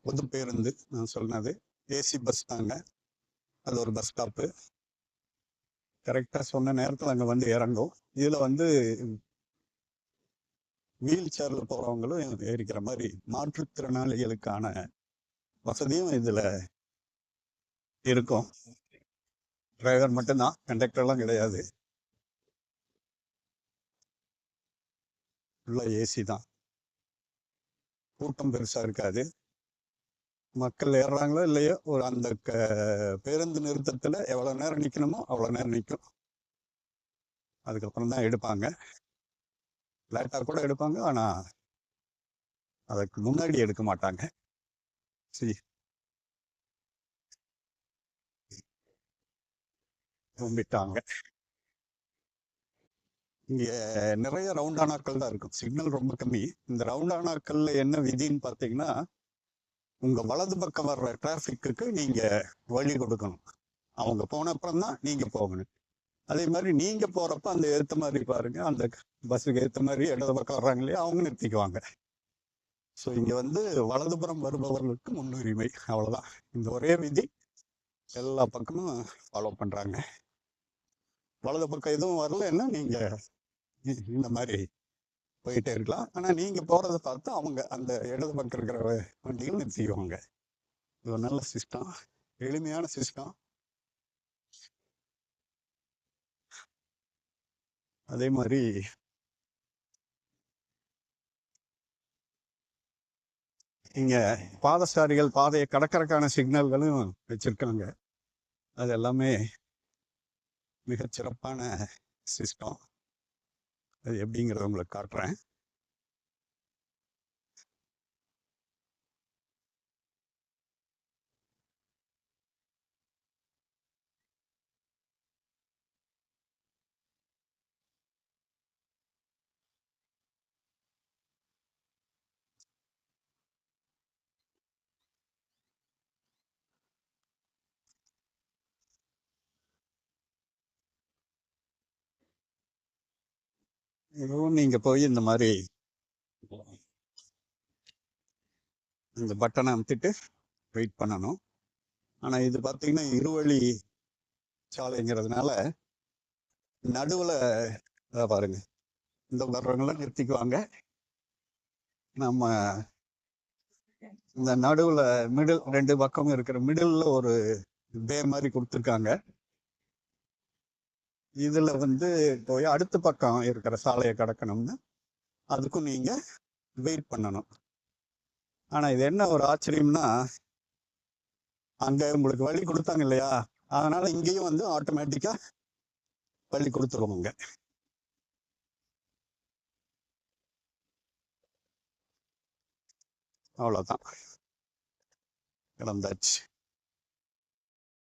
பொது பேருந்து நான் சொன்னது ஏசி பஸ் தாங்க. அது ஒரு பஸ் ஸ்டாப்பு. கரெக்டாக சொன்ன நேரத்தில் அங்கே வந்து இறங்கும். இதில் வந்து வீல் சேரில் போகிறவங்களும் ஏறிக்கிற மாதிரி மாற்றுத்திறனாளிகளுக்கான வசதியும் இதில் இருக்கும். டிரைவர் மட்டும்தான், கண்டக்டர்லாம் கிடையாது. ஃபுல்லாக ஏசி தான். கூட்டம் பெருசாக இருக்காது. மக்கள் ஏறுறாங்களோ இல்லையோ ஒரு அந்த பேருந்து நிறுத்தத்தில் எவ்வளோ நேரம் நிற்கணுமோ அவ்வளோ நேரம் நிற்கும். அதுக்கப்புறம் தான் எடுப்பாங்க. லேட்டாக கூட எடுப்பாங்க, ஆனால் அதுக்கு முன்னாடி எடுக்க மாட்டாங்க. சரி, கும்பிட்டாங்க. இங்கே நிறைய ரவுண்டானாக்கள் தான் இருக்கும். சிக்னல் ரொம்ப கம்மி. இந்த ரவுண்டானாக்கள்ல என்ன விதின்னு பார்த்தீங்கன்னா, உங்க வலது பக்கம் வர்ற டிராஃபிக்கு நீங்க வழி கொடுக்கணும். அவங்க போன அப்புறம் தான் நீங்க போகணும். அதே மாதிரி நீங்க போறப்ப அந்த ஏத்த மாதிரி பாருங்க, அந்த பஸ்ஸுக்கு ஏத்த மாதிரி இடது பக்கம் வர்றாங்க இல்லையா, அவங்க நிறுத்திக்குவாங்க. ஸோ இங்க வந்து வலதுபுறம் வருபவர்களுக்கு முன்னுரிமை, அவ்வளவுதான். இந்த ஒரே விதி எல்லா பக்கமும் ஃபாலோ பண்றாங்க. வலது பக்கம் எதுவும் வரலன்னா நீங்க இந்த மாதிரி போயிட்டே இருக்கலாம். ஆனா நீங்க போறதை பார்த்து அவங்க அந்த இடது பக்கம் இருக்கிற வண்டிகள் நிறுத்திக்குவாங்க. இது ஒரு நல்ல சிஸ்டம், எளிமையான சிஸ்டம். அதே மாதிரி இங்க பாதசாரிகள் பாதையை கடற்கரைக்கான சிக்னல்களும் வச்சிருக்காங்க. அது எல்லாமே மிகச் சிறப்பான சிஸ்டம். அது எப்படிங்கிறத உங்களுக்கு காட்டுறேன். இதுவும் நீங்க போய் இந்த மாதிரி இந்த பட்டனை அமுத்திட்டு வெயிட் பண்ணணும். ஆனா இது பார்த்தீங்கன்னா இருவழி சாலைங்கிறதுனால நடுவுல பாருங்க, இந்த வர்றவங்களாம் நிறுத்திக்குவாங்க. நம்ம இந்த நடுவுல மிடில் ரெண்டு பக்கமும் இருக்கிற மிடில்ல ஒரு பே மாதிரி கொடுத்துருக்காங்க. இதுல வந்து போய் அடுத்த பக்கம் இருக்கிற சாலையை கடக்கணும்னு அதுக்கும் நீங்க வெயிட் பண்ணணும். ஆனா இது என்ன ஒரு ஆச்சரியம்னா, அங்க உங்களுக்கு வழி கொடுத்தாங்க இல்லையா, அதனால இங்கேயும் வந்து ஆட்டோமேட்டிக்கா வழி கொடுத்துருவாங்க. அவ்வளவுதான், கிடந்தாச்சு.